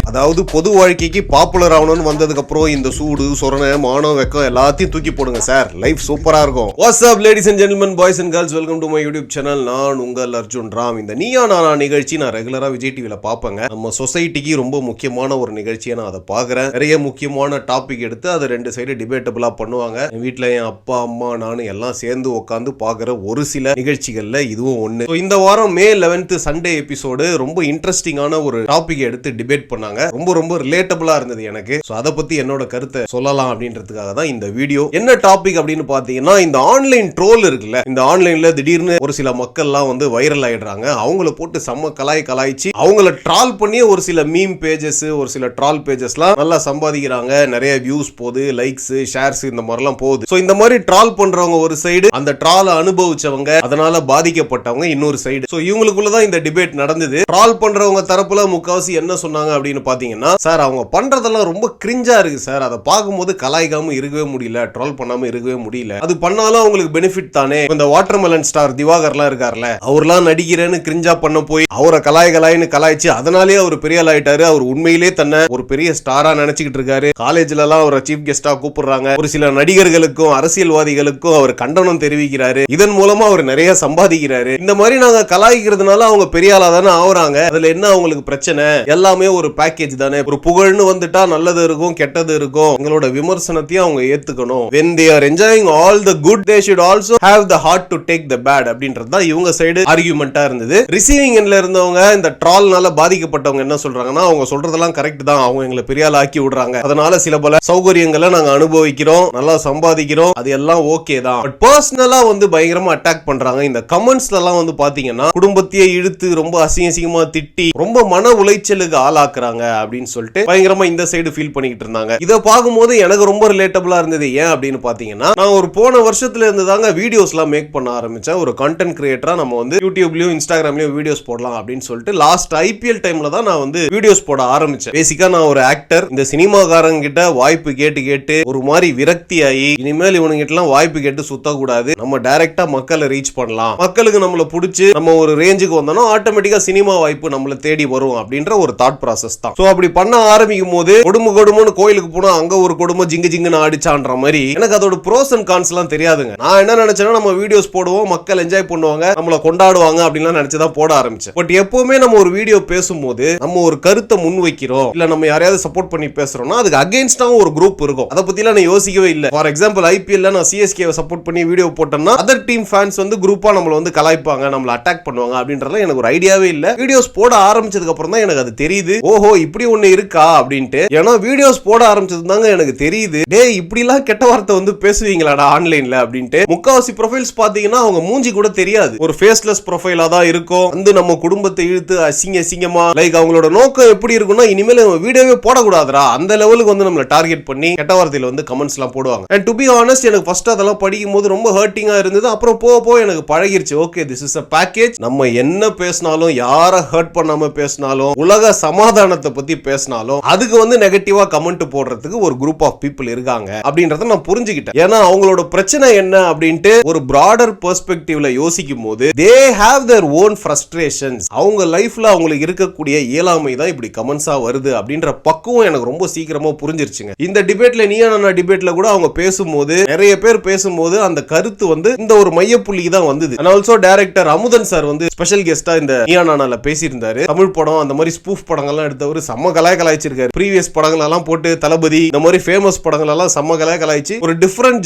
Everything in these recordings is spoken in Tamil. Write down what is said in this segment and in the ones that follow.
அதாவது பொது வாழ்க்கைக்கு பாப்புலர் ஆகணும்னு வந்ததுக்கு அப்புறம் இந்த சூடு சொரணை மானம் வெக்கம் எல்லாத்தையும் தூக்கி போடுங்க சார். லைஃப் சூப்பரா இருக்கும். What's up ladies and gentlemen, boys and girls, welcome to my YouTube channel. நான் உங்கள் அர்ஜுன் ராம். இந்த நீயா நானா நிகழ்ச்சி நான் ரெகுலரா விஜய் டிவில பாப்பேங்க. நம்ம சொசைட்டிக்கு ரொம்ப முக்கியமான ஒரு நிகழ்ச்சியை நான் அதை பாக்குறேன். நிறைய முக்கியமான டாபிக் எடுத்து அதை ரெண்டு சைடு டிபேட்டபிளா பண்ணுவாங்க. என் வீட்டுல என் அப்பா அம்மா நானும் எல்லாம் சேர்ந்து உட்காந்து பாக்குற ஒரு சில நிகழ்ச்சிகள்ல இதுவும் ஒண்ணு. இந்த வாரம் மே 11th சண்டே எபிசோடு ரொம்ப இன்ட்ரெஸ்டிங்கான ஒரு டாபிக் எடுத்து டிபேட் பண்ணாங்க. ரொம்ப ரொம்ப ரிலேட்டபிளா இருந்தது எனக்கு. அதை பத்தி என்னோட கருத்தை சொல்லலாம் அப்படின்றதுக்காக தான் இந்த வீடியோ. என்ன டாபிக் அப்படின்னு பாத்தீங்கன்னா, இந்த ஆன்லைன் ட்ரோல் இருக்குல்ல, இந்த ஆன்லைன்ல திடீர்னு ஒரு சில மக்கள்லாம் வந்து வைரல் ஆயிடுறாங்க. அவங்கள போட்டு செம்ம கலாய்ச்சி அவங்கள ட்ரால் பண்ணி ஒரு சில மீம் பேஜஸ், ஒரு சில ட்ரால் பேஜஸ்லாம் நல்லா சம்பாதிக்கிறாங்க. நிறைய வியூஸ் போகுது, லைக்ஸ், ஷேர்ஸ் இந்த மாதிரிலாம் போகுது. சோ இந்த மாதிரி ட்ரால் பண்றவங்க ஒரு சைடு, அந்த ட்ரால் அனுபவிச்சவங்க, அதனால பாதிக்கப்பட்டவங்க இன்னொரு சைடு. சோ இவங்களுக்குள்ளதான் இந்த டிபேட் நடந்தது. ட்ரால் பண்றவங்க தரப்புல முக்காவாசி என்ன சொன்னாங்க அப்படின்னு பாத்தீங்கன்னா, சார் அவங்க பண்றதெல்லாம் ரொம்ப கிரிஞ்சா இருக்கு சார், அதை பார்க்கும்போது கலாய்க்காம இருக்கவே முடியல, ட்ரோல் பண்ணாம இருக்கவே முடியல, அது பண்ணாலும் அவங்களுக்கு பெனிஃபிட் தானே. இந்த வாட்டர்மெலன் ஸ்டார் திவாகர்லாம் இருக்கார்ல, அவர்லாம் நடிக்கிறேன்னு கிரிஞ்சா பண்ண போய் அவரை கலாய்னு கலாய்ச்சி அதனாலேயே அவர் பெரிய ஆள் ஆயிட்டாரு. அவர் உண்மையிலே தன்னை ஒரு பெரிய ஸ்டாரா நினைச்சுக்கிட்டு இருக்காரு. காலேஜ்ல எல்லாம் அவரை சீஃப் கெஸ்டா கூப்பிடுறாங்க. ஒரு சில நடிகர்களுக்கும் அரசியல்வாதிகளுக்கும் அவர் கண்டனம் தெரிவிக்கிறாரு. இதன் மூலமா அவர் நிறைய சம்பாதிக்கிறாரு. இந்த மாதிரி நாங்க கலாய்க்கிறதுனால அவங்க பெரிய ஆளா தானே ஆகுறாங்க. அதுல என்ன அவங்களுக்கு பிரச்சனை? எல்லாமே ஒரு பேக்கேஜ் தானே. ஒரு புகழ்னு வந்துட்டா நல்லது இருக்கும், கெட்டது இருக்கும். எங்களோட விமர்சனத்தையும் அவங்க ஏத்துக்கணும். when they are enjoying all the good, they should also have the heart to take the bad அப்படின்றது தான் இவங்க சைடு ஆர்கியூமெண்டா இருந்தது. ரிசீவிங் எண்ட்ல இருந்தவங்க, இந்த ட்ரால்னால பாதிக்கப்பட்டவங்க என்ன சொல்றாங்கன்னா, அவங்க சொல்றதெல்லாம் கரெக்ட் தான், அவங்க எங்களை பெரிய ஆள் ஆக்கி விடுறாங்க, அதனால சில பல சௌகரியங்களை நாங்க அனுபவிக்கிறோம், நல்லா சம்பாதிக்கிறோம், அது எல்லாம் ஓகே தான். பட் பர்சனலா வந்து பயங்கரமா அட்டாக் பண்றாங்க. இந்த கமெண்ட்ஸ்ல எல்லாம் வந்து பாத்தீங்கன்னா, குடும்பத்தையே இழுத்து ரொம்ப அசிங்கமா திட்டி ரொம்ப மன உளைச்சலுக்கு ஆளாக்குறாங்க அப்படின்னு சொல்லிட்டு பயங்கரமா இந்த சைடு ஃபீல் பண்ணிட்டு இருந்தாங்க. இத பாக்கும்போது எனக்கு ரொம்ப ரிலேட்டபிளா இருந்தது. ஏன் அப்படின்னு பாத்தீங்கன்னா, நான் ஒரு போன வருஷத்துல இருந்து தாங்க வீடியோஸ்லாம் மேக் பண்ண ஆரம்பிச்சேன். ஒரு கண்டென்ட் கிரியேட்டரா நம்ம வந்து யூடியூப்லயும் இன்ஸ்டாகிராம்லயும் வீடியோஸ் போடலாம் அப்படின்னு சொல்லிட்டு லாஸ்ட் ஐபிஎல் டைம்ல தான் நான் வந்து வீடியோஸ் போட ஆரம்பிச்சேன். பேசிக்கா நான் ஒரு ஆக்டர். இந்த சினிமாக்காரங்க கிட்ட வாய்ப்பு கேட்டு ஒரு மாதிரி விரக்தி ஆகி, இனிமேல் இவனுங்க கிட்ட எல்லாம் வாய்ப்பு கேட்டு சுத்தக்கூடாது, நம்ம டைரக்டா மக்களை ரீச் பண்ணலாம், மக்களுக்கு நம்மள பிடிச்சி நம்ம ஒரு ரேஞ்சுக்கு வந்தோம்னா ஆட்டோமேட்டிக்கா சினிமா வாய்ப்பு நம்மள தேடி வரும் அப்படின்ற ஒரு தாட் ப்ராசஸ் தான். சோ அப்படி பண்ண ஆரம்பிக்கும் போது கொடுமைன்னு கோயிலுக்கு போனா அங்க ஒரு கொடுமை ஜிங்குன்னு ஆடிச்சான்ற மாதிரி எனக்கு அதோட ப்ரோஸ் அண்ட் கான்ஸ் எல்லாம் தெரியாதுங்க. நான் என்ன நினைச்சேன்னா, நம்ம வீடியோஸ் போடுவோம், மக்கள் என்ஜாய் பண்ணுவாங்க, நம்மள கொண்டாடுவாங்க அப்படின்லாம் நினைச்சுதான் போட ஆரம்பிச்சேன். பட் எப்பவுமே நம்ம ஒரு வீடியோ பேசும்போது நம்ம ஒரு கருத்தை முன் வைக்கிறோம், இல்ல நம்ம யாரையாவது சப்போர்ட் பண்ணி பேசுறோம்னா அதுக்கு அகைன்ஸ்டாவும் ஒரு குரூப் இருக்கும். அதை பத்தி நான் யோசிக்கவே இல்லை. ஃபார் எக்ஸாம்பிள் ஐபிஎல் நான் சிஎஸ்கே சப்போர்ட் பண்ணி வீடியோ போட்டேன்னா அதர் டீம் ஃபேன்ஸ் வந்து குரூப்பா நம்மள வந்து கலாய்ப்பாங்க, நம்மள அட்டாக் பண்ணுவாங்க அப்படின்றதுல எனக்கு ஒரு ஐடியாவே இல்ல. வீடியோஸ் போட ஆரம்பிச்சதுக்கு அப்புறம் தான் எனக்கு அது தெரியுது, ஓஹோ இப்படி ஒண்ணு இருக்கா அப்படின்ட்டு. ஏன்னா வீடியோஸ் போட ஆரம்பிச்சது தாங்க எனக்கு தெரியுது, டேய் இப்படி எல்லாம் கெட்ட வார்த்தை வந்து பேசுவீங்களாடா ஆன்லைன்ல அப்படின்ட்டு. முக்காவாசி ப்ரொஃபைல்ஸ் பாத்தீங்கன்னா அவங்க மூஞ்சி கூட தெரியாது, ஒரு ஃபேஸ்லெஸ் ப்ரொஃபைலா தான் இருக்கும். வந்து நம்ம குடும்பத்தை இழுத்து அசிங்கமா லைக் அவங்களோட நோக்கம் எப்படி இருக்கும்னா, இனிமேல் நம்ம வீடியோவே போடக்கூடாதுரா அந்த லெவலுக்கு வந்து நம்மள டார்கெட் பண்ணி கெட்ட வார்த்தையில வந்து கமெண்ட்ஸ் எல்லாம் போடுவாங்க. அண்ட் டு பி ஆனஸ்ட், எனக்கு ஃபர்ஸ்ட் அதெல்லாம் படிக்கும் போது ரொம்ப ஹர்ட்டிங்கா இருந்தது. அப்புறம் போக எனக்கு பழகிருச்சு. Okay, this is a package. நம்ம என்ன பேசினாலும், யாரை ஹர்ட் பண்ணாம பேசினாலும், உலக சமாதானத்தை பத்தி பேசினாலும் அதுக்கு வந்து நெகட்டிவா கமெண்ட் போடுறதுக்கு ஒரு குரூப் ஆஃப் பீப்புள் இருக்காங்க அப்படின்றத நான் புரிஞ்சுக்கிட்டேன். ஏன்னா அவங்களோட பிரச்சனை என்ன அப்படின்ட்டு ஒரு பிராடர் பெர்ஸ்பெக்டிவ்ல யோசிக்கும் போது they have their own frustrations. அவங்க லைஃப்ல அவங்களுக்கு இருக்கக்கூடிய இயலாமை தான் இப்படி கமெண்ட்ஸா வருது அப்படின்ற பக்குவம் எனக்கு ரொம்ப சீக்கிரமா புரிஞ்சிருச்சுங்க. இந்த டிபேட்ல நீயா நானா டிபேட்ல கூட அவங்க பேசும்போது, நிறைய பேர் பேசும்போது அந்த கருத்து வந்து இந்த ஒரு மையப்புள்ளிக்கு தான் வந்தது. and also director Amudhan sir வந்து ஸ்பெஷல் கெஸ்டா இந்த நீயா நானால பேசியிருந்தாரு. தமிழ் படம் அந்த மாதிரி ஸ்பூஃப் படங்கள்லாம் எடுத்தவர் செம்ம கலாய்ச்சிருக்காரு. ப்ரீவியஸ் படங்கள் எல்லாம் போட்டு தளபதி இந்த மாதிரி ஃபேமஸ் படங்கள் எல்லாம் செம்ம கலாய்ச்சி ஒரு டிஃபரண்ட்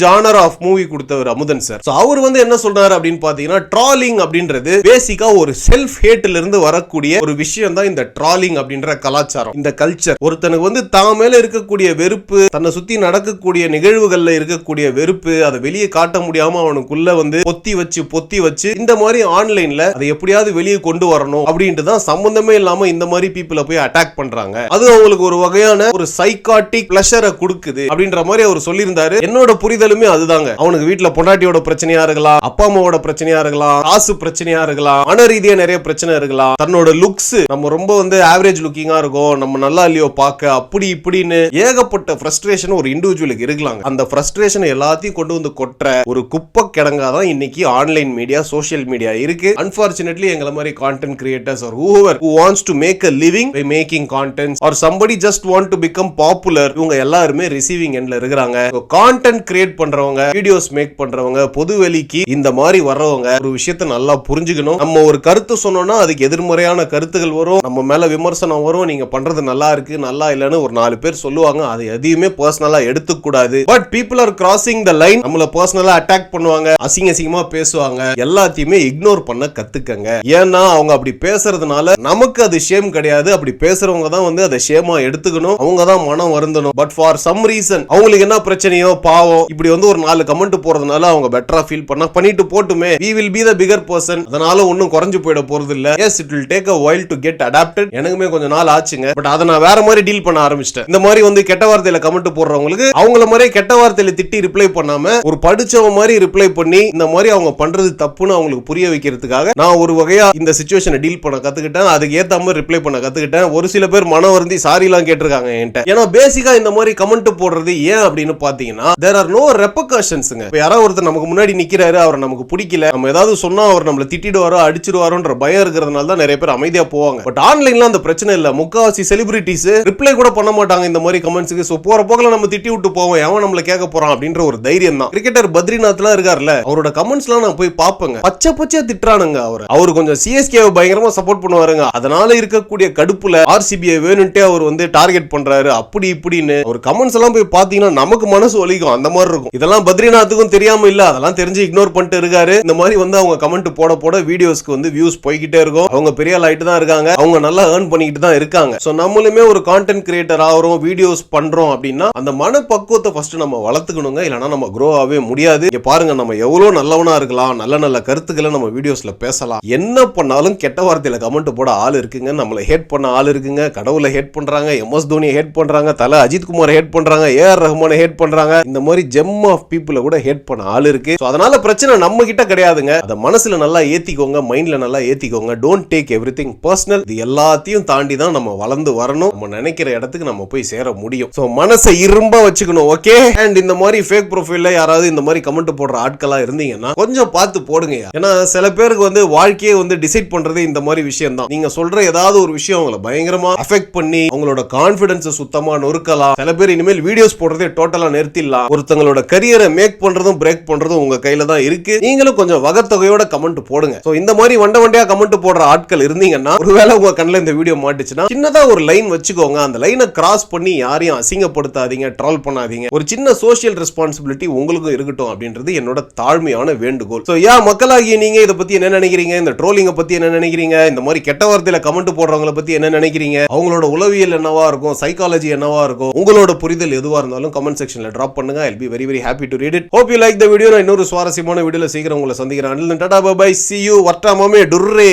ஜானர் ஆஃப் மூவி கொடுத்தவர் அமுதன் சார். சோ அவர் வந்து என்ன சொல்றாரு அப்படின்னு பாத்தீங்கன்னா, ட்ராலிங் அப்படின்றது பேசிக்கா ஒரு செல்ஃப் ஹேட்ல இருந்து வரக்கூடிய ஒரு விஷயம் தான் இந்த ட்ராலிங் அப்படின்ற கலாச்சாரம், இந்த கல்ச்சர். ஒருத்தனுக்கு வந்து தான் மேல இருக்கக்கூடிய வெறுப்பு, தன்னை சுத்தி நடக்கக்கூடிய நிகழ்வுகள்ல இருக்கக்கூடிய வெறுப்பு, அதை வெளியே காட்ட முடியாம அவனுக்குள்ள வந்து பொத்தி வச்சு இந்த மாதிரி ஆன்லைன்ல அதை எப்படியாவது வெளியே கொண்டு வரணும் அப்படின்ட்டு தான் சம்பந்தமே இல்லாம இந்த மாதிரி பீப்புளை போய் அட்டாக் பண்றாங்க. அது அவங்களுக்கு ஒரு வகையான ஒரு சைக்காட்டிக் பிளஷரை கொடுக்குது அப்படின்ற மாதிரி அவர் சொல்லியிருந்தாரு. என்னோட புரிதலுமே அதுதாங்க. அவனுக்கு வீட்டுல பொண்டாட்டியோட பிரச்சனையா இருக்கலாம், அப்பா அம்மாவோட பிரச்சனையா இருக்கலாம், காசு பிரச்சனையா இருக்கலாம், மன ரீதியா நிறைய பிரச்சனை இருக்கலாம், தன்னோட லுக்ஸ் நம்ம ரொம்ப வந்து ஆவரேஜ் லுக்கிங்கா இருக்கும், நம்ம நல்லா இல்லையோ பார்க்க, அப்படி இப்படின்னு ஏகப்பட்ட ஃப்ரஸ்ட்ரேஷன் ஒரு இண்டிவிஜுவலுக்கு இருக்கலாம். அந்த ஃப்ரஸ்ட்ரேஷன் எல்லாத்தையும் கொண்டு வந்து கொட்டுற ஒரு குப்பை கிடங்காதான் இன்னைக்கு ஆன்லைன் மீடியா, சோஷியல் மீடியா இருக்கு. அன்பார்ச்சுனேட்லி எங்களை மாதிரி content creators are whoever who wants to make a living by making contents or somebody just want to become popular, இவங்க எல்லாருமே ரிசீவிங் எண்ட்ல இருக்காங்க. கான்டென்ட் கிரியேட் பண்றவங்க, வீடியோஸ் மேக் பண்றவங்க, பொதுவெளிக்கு இந்த மாதிரி வர்றவங்க ஒரு விஷயத்தை நல்லா புரிஞ்சுக்கணும். நம்ம ஒரு கருத்து சொன்னோம்னா அதுக்கு எதிர்மறையான கருத்துகள் வரும், நம்ம மேல விமர்சனம் வரும். நீங்க பண்றது நல்லா இருக்கு நல்லா இல்லன்னு ஒரு 4 பேர் சொல்லுவாங்க. அது எதையுமே பர்சனலா எடுத்துக்க கூடாது. But people are crossing the line. நம்மள பர்சனலா அட்டாக் பண்ணுவாங்க, அசிங்கமா பேசுவாங்க. எல்லாத்தையுமே இக்னோர் பண்ண கத்துக்கங்க. ஏன்னா அவங்க அப்படி பேசுறதுனால நமக்கு அது ஷேம் கிடையாது. அப்படி பேசுறவங்க தான் வந்து அதை ஷேமா எடுத்துக்கணும், அவங்க தான் மனம் வருந்தணும். பட் ஃபார் சம் ரீசன் அவங்களுக்கு என்ன பிரச்சனையோ பாவம் இப்படி வந்து ஒரு 4 கமெண்ட் போறதுனால அவங்க பெட்டரா ஃபீல் பண்ணிட்டு போட்டுமே, we will be the bigger person. அதனால ஒன்னும் குறைஞ்சு போயிட போறது இல்ல. yes it will take a while to get adapted. எனக்குமே கொஞ்ச நாள் ஆச்சுங்க. பட் அதை நான் வேற மாதிரி டீல் பண்ண ஆரம்பிச்சிட்டேன். இந்த மாதிரி வந்து கெட்ட வார்த்தையில கமெண்ட் போடுறவங்களுக்கு அவங்கள மாதிரி கெட்ட வார்த்தையில திட்டி ரிப்ளை பண்ணாம ஒரு படிச்சவ மாதிரி ரிப்ளை பண்ணி இந்த மாதிரி அவங்க பண்றது தப்புன்னு அவங்களுக்கு புரிய வைக்கிறதுக்காக நான் ஒரு வகையா இந்த சிச்சுவேஷனை டீல் பண்ண கத்துக்கிட்டேன். அதுக்கு ஏத்த மாதிரி ரிப்ளை பண்ண கத்துக்கிட்டேன். ஒரு சில பேர் மனம் வருந்தி சாரி எல்லாம் கேட்டிருக்காங்க என்கிட்ட. ஏன்னா பேசிக்கா இந்த மாதிரி கமெண்ட் போடுறது ஏன் அப்படின்னு பாத்தீங்கன்னா there are no repercussions. இப்ப யாராவது ஒருத்தர் நமக்கு முன்னாடி நிக்கிறாரு, அவர் நமக்கு பிடிக்கல, நம்ம ஏதாவது சொன்னா அவர் நம்மள திட்டிடுவாரோ அடிச்சிடுவாரோன்ற பயம் இருக்கிறதுனால தான் நிறைய பேர் அமைதியா போவாங்க. பட் ஆன்லைன்ல அந்த பிரச்சனை இல்ல. முக்காவாசி செலிபிரிட்டிஸ் ரிப்ளை கூட பண்ண மாட்டாங்க இந்த மாதிரி கமெண்ட்ஸ்க்கு. சோ போற போக்குல நம்ம திட்டி விட்டு போவோம், எவன் நம்மள கேட்க போறான் அப்படின்ற ஒரு தைரியம் தான். கிரிக்கெட்டர் பத்ரிநாத்லாம் இருக்கார்ல, அவரோட கமெண்ட்ஸ்லாம் நான் போய் பாப்பேங்க. பச்சையா திட்டுறானுங்க. அவர் கொஞ்சம் சிஎஸ்கேவை பயங்கரமா சப்போர்ட் பண்ணுவாருங்க. அதனால இருக்கக்கூடிய கடுப்புல ஆர்சிபியை வேணும்ட்டே அவர் வந்து டார்கெட் பண்றாரு அப்படி இப்படின்னு ஒரு கமெண்ட்ஸ் எல்லாம் போய் பாத்தீங்கன்னா நமக்கு மனசு வலிக்கும். அந்த மாதிரி இருக்கும். இதெல்லாம் பத்ரிநாத்துக்கும் தெரியாம இல்ல, அதெல்லாம் தெரிஞ்சு இக்னோர் பண்ணிட்டு இருக்காரு. இந்த மாதிரி வந்து அவங்க கமெண்ட் போட வீடியோஸ்க்கு வந்து வியூஸ் போய்கிட்டே இருக்கும். அவங்க பெரிய ஆளாயிட்டு தான் இருக்காங்க, அவங்க நல்லா ஏர்ன் பண்ணிக்கிட்டு தான் இருக்காங்க. சோ நம்மளுமே ஒரு கான்டென்ட் கிரியேட்டர் ஆகிறோம், வீடியோஸ் பண்றோம் அப்படின்னா அந்த மனப்பக்குவத்தை ஃபர்ஸ்ட் நம்ம வளர்த்துக்கணுங்க. இல்லைன்னா நம்ம க்ரோ ஆகவே முடியாது. இங்க பாருங்க, நம்ம எவ்வளவு நல்லவனா இருக்கலாம், நல்ல கருத்துக்களை நம்ம வீடியோஸ்ல பேசலாம். என்ன பண்ணாலும் கெட்ட வார்த்தையில கமெண்ட் போட ஆள் இருக்குங்க, நம்மளை ஹேட் பண்ண ஆள் இருக்குங்க. கடவுளை ஹேட் பண்றாங்க, எம்எஸ் தோனியை ஹேட் பண்றாங்க, தல அஜித் குமார் ஹேட் பண்றாங்க, ஏஆர் ரஹ்மானை ஹேட் பண்றாங்க. இந்த மாதிரி ஜெம் ஆஃப் பீப்புளை கூட ஹேட் பண்ண ஆள் இருக்கு. அதனால பிரச்சனை நம்ம கிட்ட கிடையாதுங்க. அதை மனசுல நல்லா ஏத்திக்கோங்க, மைண்ட்ல நல்லா ஏத்திக்கோங்க. Don't take everything personal. இது எல்லாத்தையும் தாண்டி தான் நம்ம வளர்ந்து வரணும். நம்ம நினைக்கிற இடத்துக்கு நம்ம போய் சேர முடியும். சோ மனசை இரும்பா வச்சுக்கணும். ஓகே. அண்ட் இந்த மாதிரி ஃபேக் ப்ரொஃபைல்ல யாராவது இந்த மாதிரி கமெண்ட் போடுற ஆட்களா இருந்தீங்கன்னா கொஞ்சம் பார்த்து போடுங்க. ஏன்னா சில பேருக்கு வந்து வாழ்க்கையை வந்து டிசைட் பண்றது இந்த மாதிரி விஷயம் தான். நீங்க சொல்ற ஏதாவது ஒரு விஷயம் அவங்களை பயங்கரமா அஃபெக்ட் பண்ணி அவங்களோட கான்பிடன்ஸ் சுத்தமா நொறுக்கலாம். சில பேர் இனிமேல் வீடியோஸ் போடுறதே டோட்டலா நிறுத்திடலாம். ஒருத்தங்களோட கரியரை மேக் பண்றதும் பிரேக் பண்றதும் உங்க கையில தான் இருக்கு. நீங்களும் கொஞ்சம் வகத்தொகையோட கமெண்ட் போடுங்க. சோ இந்த மாதிரி வண்டையா கமெண்ட் போடுற ஆட்கள் இருந்தீங்கன்னா ஒருவேளை உங்க கண்ணில் இந்த வீடியோ மாட்டுச்சுன்னா சின்னதா ஒரு லைன் வச்சுக்கோங்க. அந்த லைனை கிராஸ் பண்ணி யாரையும் அசிங்கப்படுத்தாதீங்க, ட்ரால் பண்ணாதீங்க. ஒரு சின்ன சோஷியல் ரெஸ்பான்சிபிலிட்டி உங்களுக்கும் இருக்கட்டும் அப்படின்றது என்னோட தாழ்மையான வேண்டுகோள். சோ மக்களாகிய நீங்க இதை பத்தி என்ன நினைக்கிறீங்க? இந்த ட்ரோலிங்க பத்தி என்ன நினைக்கிறீங்க? இந்த மாதிரி கெட்ட வார்த்தையில கமெண்ட் போடுறவங்கள பத்தி என்ன நினைக்கிறீங்க? அவங்களோட உளவியல் என்னவா இருக்கும், சைக்காலஜி என்னவா இருக்கும், உங்களோட புரிதல் எதுவா இருந்தாலும் கமெண்ட் செக்ஷன்ல டிராப் பண்ணுங்க. I'll be very happy to read it. Hope you like the video. நான் இன்னொரு சுவாரஸ்யமான வீடியோல சீக்கிரம் உங்களை சந்திக்கிறேன். Until then, tata bye bye, see you. வட்டாமமே டுர்ரே.